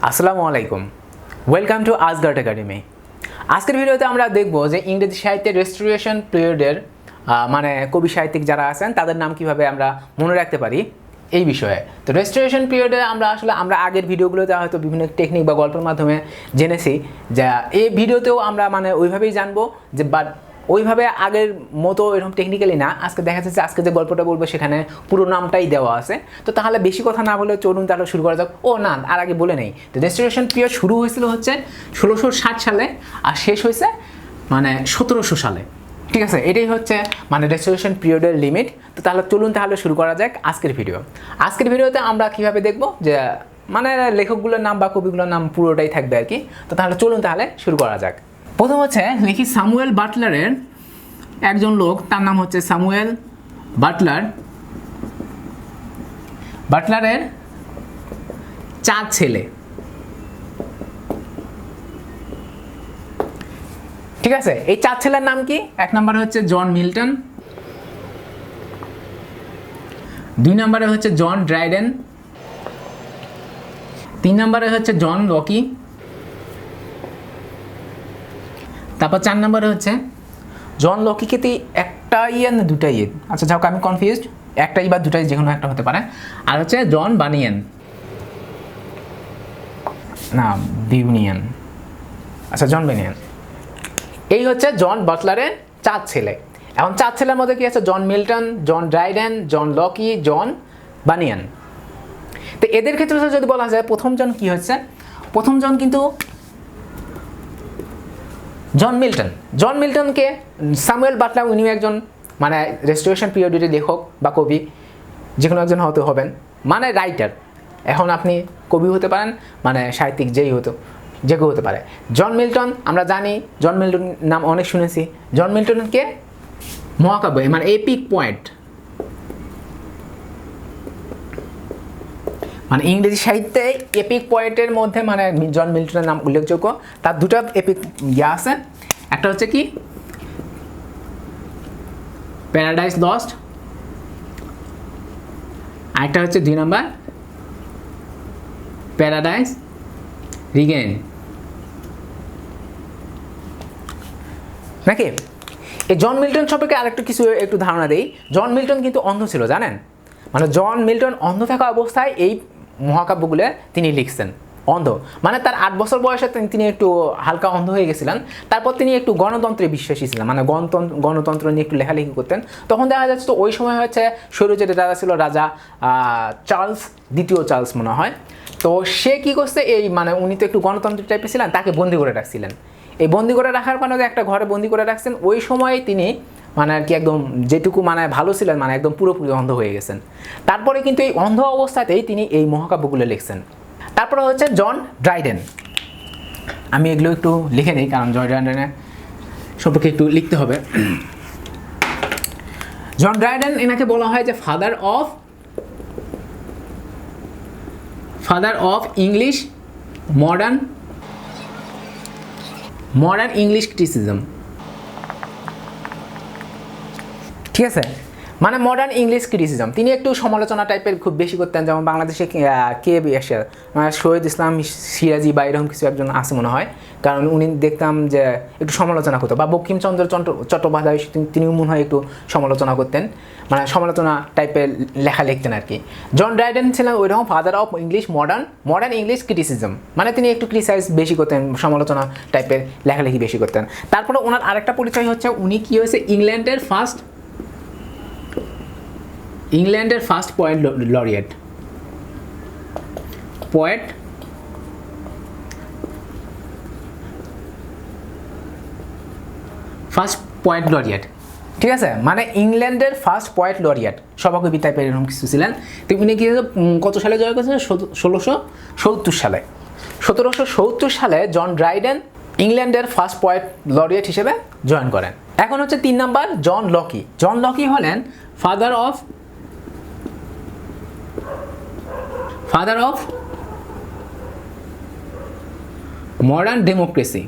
আসসালামু আলাইকুম, welcome to আসগার্ড academy. আজকের ভিডিওতে আমরা দেখব যে ইংরেজি সাহিত্যের রেস্টোরেশন পিরিয়ডের মানে কবি সাহিত্যিক যারা আছেন তাদের নাম কিভাবে আমরা মনে রাখতে পারি এই বিষয়ে। তো রেস্টোরেশন পিরিয়ডে আমরা আগের ভিডিওগুলোতে হয়তো বিভিন্ন টেকনিক বা গল্পের মাধ্যমে জেনেছি, যা এই ভিডিওতেও আমরা ওইভাবেই জানবো, যে বাট ওইভাবে আগের মতো এরকম টেকনিক্যালি না। আজকে দেখা যাচ্ছে আজকে যে গল্পটা বলবো সেখানে পুরো নামটাই দেওয়া আছে। তো তাহলে বেশি কথা না বলে চলুন তাহলে শুরু করা যাক। না, আর আগে বলে নেই, তো রেস্টোরেশন পিরিয়ড শুরু হয়েছিল হচ্ছে 1660 সালে আর শেষ হয়েছে 1700 সালে। ঠিক আছে, এটাই হচ্ছে রেস্টোরেশন পিরিয়ডের লিমিট। তো তাহলে চলুন তাহলে শুরু করা যাক আজকের ভিডিও। আজকের ভিডিওতে আমরা কীভাবে দেখব যে লেখকগুলোর নাম বা কবিগুলোর নাম পুরোটাই থাকবে আর কি। তো তাহলে চলুন তাহলে শুরু করা যাক। প্রথম হচ্ছে লিখি স্যামুয়েল বাটলারের একজন লোক, তার নাম হচ্ছে স্যামুয়েল বাটলারের 4 ছেলে। ঠিক আছে, এই 4 ছেলের নাম কি? 1 নম্বরে হচ্ছে জন মিল্টন, 2 নম্বরে হচ্ছে জন ড্রাইডেন, 3 নম্বরে হচ্ছে জন লকি, তারপর 4 নম্বরে হচ্ছে জন লকিকে একটাই না দুটাই, আচ্ছা যাক আমি কনফিউজড, একটাই বা দুটাই যে কোনো একটা হতে পারে। আর হচ্ছে জন বানিয়ান না বিউনিয়ান, আচ্ছা জন বানিয়ান। এই হচ্ছে জন বাটলারের 4 ছেলে। এখন 4 ছেলের মধ্যে কি আছে? জন মিল্টন, জন ড্রাইডেন, জন লকি, জন বানিয়ান। তো এদের ক্ষেত্রে যদি বলা যায় প্রথম জন কি হচ্ছে, প্রথম জন কিন্তু জন মিল্টন। জন মিল্টনকে স্যামুয়েল বাটলার উনিও একজন রেস্টোরেশন পিরিয়ডের লেখক বা কবি, যে কোনো একজন হতে হবেন, রাইটার। এখন আপনি কবি হতে পারেন, সাহিত্যিক যে কেউ হতে পারে। জন মিল্টন আমরা জানি, জন মিল্টন নাম অনেক শুনেছি। জন মিল্টনকে মহাকাব্য এপিক পয়েন্ট, ইংরেজি সাহিত্যে এপিক পয়েন্টের মধ্যে জন মিল্টনের নাম উল্লেখযোগ্য। তার দুটো এপিক আছে, একটা হচ্ছে কি প্যারাডাইস লস্ট, আরেকটা হচ্ছে 2 নম্বর প্যারাডাইস রিগেন। নাকি এই জন মিল্টন সম্পর্কে আরেকটু একটু ধারণা দেই। জন মিল্টন কিন্তু অন্ধ ছিল, জানেন? জন মিল্টন অন্ধ থাকা অবস্থায় এই মহাকাব্যগুলো তিনি লিখছেন। অন্ধ তার 8 বছর বয়সে তিনি একটু হালকা অন্ধ হয়ে গেছিলেন। তারপর তিনি একটু গণতন্ত্রে বিশ্বাসী ছিলেন, গণতন্ত্র নিয়ে একটু লেখালেখি করতেন। তখন দেখা যাচ্ছে তো ওই সময় হচ্ছে স্বৈরাচারী যে রাজা ছিল, রাজা চার্লস, দ্বিতীয় চার্লস মনে হয়। তো সে কি করছে, এই উনি তো একটু গণতন্ত্র টাইপের ছিলেন, তাকে বন্দি করে রাখছিলেন। এই বন্দি করে রাখার কারণে একটা ঘরে বন্দি করে রাখছেন। ওই সময় তিনি আর কি একদম যেটুকু ভালো ছিলেন, একদম পুরোপুরি অন্ধ হয়ে গেছেন। তারপরে কিন্তু এই অন্ধ অবস্থাতেই তিনি এই মহাকাব্যগুলো লিখছেন। তারপরে হচ্ছে জন ড্রাইডেন। আমি এগুলো একটু লিখে নিই, কারণ জন ড্রাইডেনের সম্পর্কে একটু লিখতে হবে। জন ড্রাইডেন এনাকে বলা হয় যে father of English modern English criticism. ঠিক আছে, মডার্ন ইংলিশ ক্রিটিসিজম। তিনি একটু সমালোচনা টাইপের খুব বেশি করতেন। যেমন বাংলাদেশে শহীদ ইসলাম সিরাজি বা এরকম কিছু একজন আছে মনে হয়, কারণ উনি দেখতাম যে একটু সমালোচনা করতো। বা বঙ্কিমচন্দ্র চট্টোপাধ্যায় তিনিও মনে হয় একটু সমালোচনা করতেন, সমালোচনা টাইপের লেখা লিখতেন আর কি। জন ড্রাইডেন ছিলেন ওইরকম father of English modern English criticism, তিনি একটু ক্রিটিসাইজ বেশি করতেন, সমালোচনা টাইপের লেখালেখি বেশি করতেন। তারপরে ওনার আরেকটা পরিচয় হচ্ছে উনি কি হয়েছে ইংল্যান্ডের ফার্স্ট পয়েট লরিয়েট। ঠিক আছে, ইংল্যান্ডের ফার্স্ট পয়েট লরিয়েট, সভাকবি টাইপের এরকম কিছু ছিলেন। তো উনি কি কত সালে জয় করেছিলেন? 1770 সালে। 1770 সালে জন ড্রাইডেন ইংল্যান্ডের ফার্স্ট পয়েট লরিয়েট হিসেবে জয়েন করেন। এখন হচ্ছে 3 নাম্বার জন লকি। জন লকি হলেন ফাদার অফ মডার্ন ডেমোক্রেসি।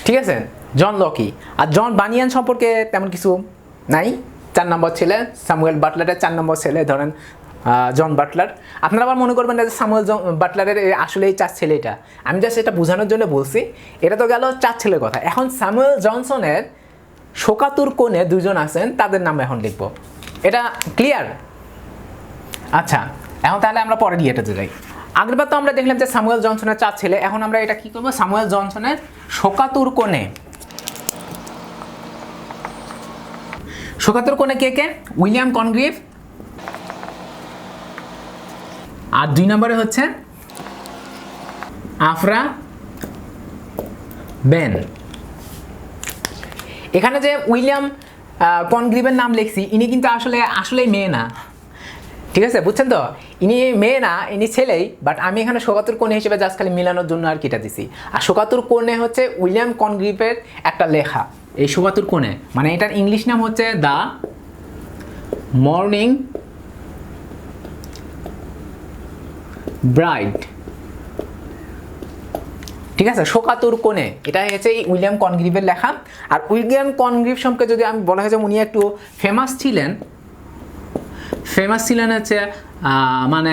ঠিক আছে, জন লকি। আর জন বানিয়ান সম্পর্কে তেমন কিছু নাই। 4 নম্বর ছেলে, স্যামুয়েল বাটলারের 4 নম্বর ছেলে, ধরেন জন বাটলার। আপনারা আবার মনে করবেন না যে স্যামুয়েল বাটলারের আসলেই 4 ছেলে এটা, আমি জাস্ট এটা বোঝানোর জন্য বলছি। এটা তো গেল 4 ছেলের কথা। এখন স্যামুয়েল জনসনের শোকাতুর কোণে 2 জন আছেন, তাদের নাম এখন লিখব। এটা ক্লিয়ার? আচ্ছা, এখন তাহলে আমরা পরের ইয়েটাতে যাই। আগেরবার তো আমরা দেখলাম যে স্যামুয়েল জনসনের 4 ছেলে, এখন আমরা এটা কি করব, স্যামুয়েল জনসনের শোকাতুর কোণে। শোকাতুর কোণে কে কে? উইলিয়াম কনগ্রিভ, আর 2 নম্বরে হচ্ছে আফরা বেন। এখানে যে উইলিয়াম কনগ্রিভের নাম লিখছি, ইনি কিন্তু আসলেই মেয়ে না, ঠিক আছে, বুঝছেন তো? ইনি মেয়ে না, ইনি ছেলেই, বাট আমি এখানে শোকাতুর কোণে হিসেবে জাস্ট খালি মিলানোর জন্য আর কিটা দিছি। আর শোকাতুর কোণে হচ্ছে উইলিয়াম কনগ্রিভের একটা লেখা। এই শোকাতুর কোণে মানে এটার ইংলিশ নাম হচ্ছে দ্য মর্নিং ব্রাইড, ঠিক আছে? শোকাতুর কোণে, এটা হচ্ছে উইলিয়াম কনগ্রিভের লেখা। আর উইলিয়াম কনগ্রিভ সম্পর্কে যদি আমি বলা হয় যে উনি একটু ফেমাস ছিলেন হচ্ছে মানে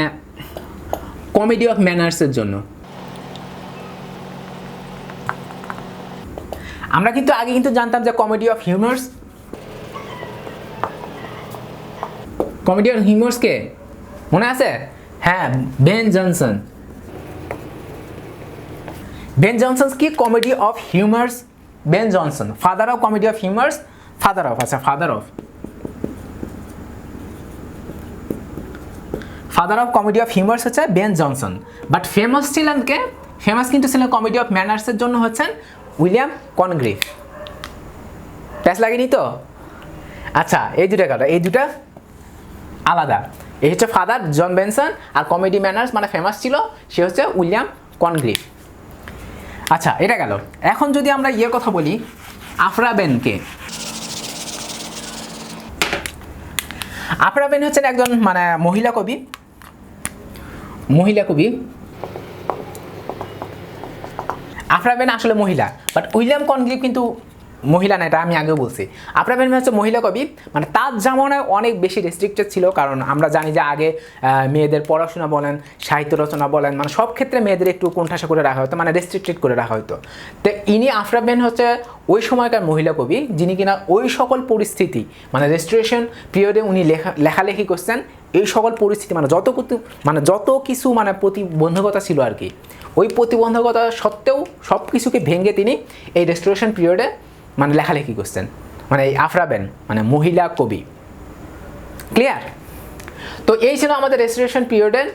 কমেডি অফ ম্যানার্সের জন্য। আমরা কিন্তু আগে কিন্তু জানতাম যে কমেডি অফ হিউমার্স কে মনে আছে? হ্যাঁ, বেন জনসন। বেন জনসন কি? Comedy of humours Ben Jonson, father of comedy of humours, father of comedy of humours হচ্ছে বেন জনসন। বাট ফেমাস ছিলেন কে? ফেমাস কিন্তু ছিলেন কমেডি অফ ম্যানার্সের জন্য হচ্ছেন উইলিয়াম কনগ্রিভ। প্যাচ লাগেনি তো? আচ্ছা, এই দুটা কথা, এই দুটা আলাদা। এই হচ্ছে ফাদার জন বেনসন, আর কমেডি ম্যানার্স মানে ফেমাস ছিল সে হচ্ছে উইলিয়াম কনগ্রিভ। আচ্ছা, এটা গেল। এখন যদি আমরা ইয়ের কথা বলি, আফরা বেনকে। আফরা বেন হচ্ছেন একজন মানে মহিলা কবি। আফরা বেন আসলে মহিলা, বাট উইলিয়াম কনগ্রিভ কিন্তু মহিলা না, এটা আমি আগেও বলছি। আফরা বেন হচ্ছে মহিলা কবি, মানে তার জামানায় অনেক বেশি রেস্ট্রিক্টেড ছিল, কারণ আমরা জানি যে আগে মেয়েদের পড়াশোনা বলেন, সাহিত্য রচনা বলেন, মানে সব ক্ষেত্রে মেয়েদের একটু কোণঠাসা করে রাখা হতো, মানে রেস্ট্রিক্টেড করে রাখা হতো। তো ইনি আফরা বেন হচ্ছে ওই সময়কার মহিলা কবি, যিনি কিনা ওই সকল পরিস্থিতি মানে রেস্টোরেশন পিরিয়ডে উনি লেখালেখি করছেন। এই সকল পরিস্থিতি মানে যত কিছু মানে প্রতিবন্ধকতা ছিল আর কি, ওই প্রতিবন্ধকতা সত্ত্বেও সব কিছুকে ভেঙে তিনি এই রেস্টোরেশন পিরিয়ডে মানে লেখালেখি করছেন। মানে এই আফরা বেন মানে মহিলা কবি। ক্লিয়ার? তো এই ছিল আমাদের রেস্টোরেশন পিরিয়ডের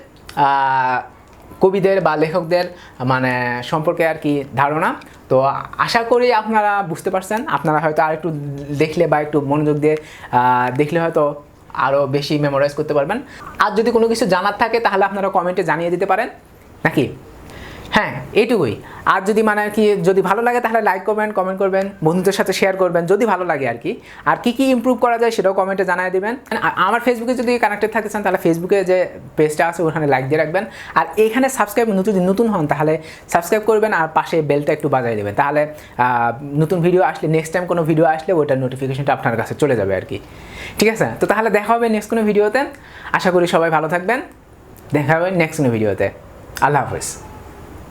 কবিদের বা লেখকদের মানে সম্পর্কে আর কি ধারণা। তো আশা করি আপনারা বুঝতে পারছেন। আপনারা হয়তো আর একটু দেখলে বা একটু মনোযোগ দিয়ে দেখলে হয়তো আরও বেশি মেমোরাইজ করতে পারবেন। আর যদি কোনো কিছু জানার থাকে তাহলে আপনারা কমেন্টে জানিয়ে দিতে পারেন নাকি? হ্যাঁ, এইটুকুই। আর যদি মানে আর কি যদি ভালো লাগে তাহলে লাইক করবেন, কমেন্ট করবেন, বন্ধুদের সাথে শেয়ার করবেন যদি ভালো লাগে আর কি। আর কি ইমপ্রুভ করা যায় সেটাও কমেন্টে জানিয়ে দেবেন। আমার ফেসবুকে যদি কানেক্টেড থাকতেছেন তাহলে ফেসবুকে যে পেজটা আছে ওখানে লাইক দিয়ে রাখবেন। আর এখানে সাবস্ক্রাইব যদি নতুন হন তাহলে সাবস্ক্রাইব করবেন, আর পাশে বেলটা একটু বাজিয়ে দেবেন, তাহলে নতুন ভিডিও আসলে নেক্সট টাইম কোনো ভিডিও আসলে ওইটার নোটিফিকেশনটা আপনার কাছে চলে যাবে আর কি। ঠিক আছে? তো তাহলে দেখা হবে নেক্সট কোনো ভিডিওতে। আশা করি সবাই ভালো থাকবেন। দেখা হবে নেক্সট কোনো ভিডিওতে। আল্লাহ হাফেজ।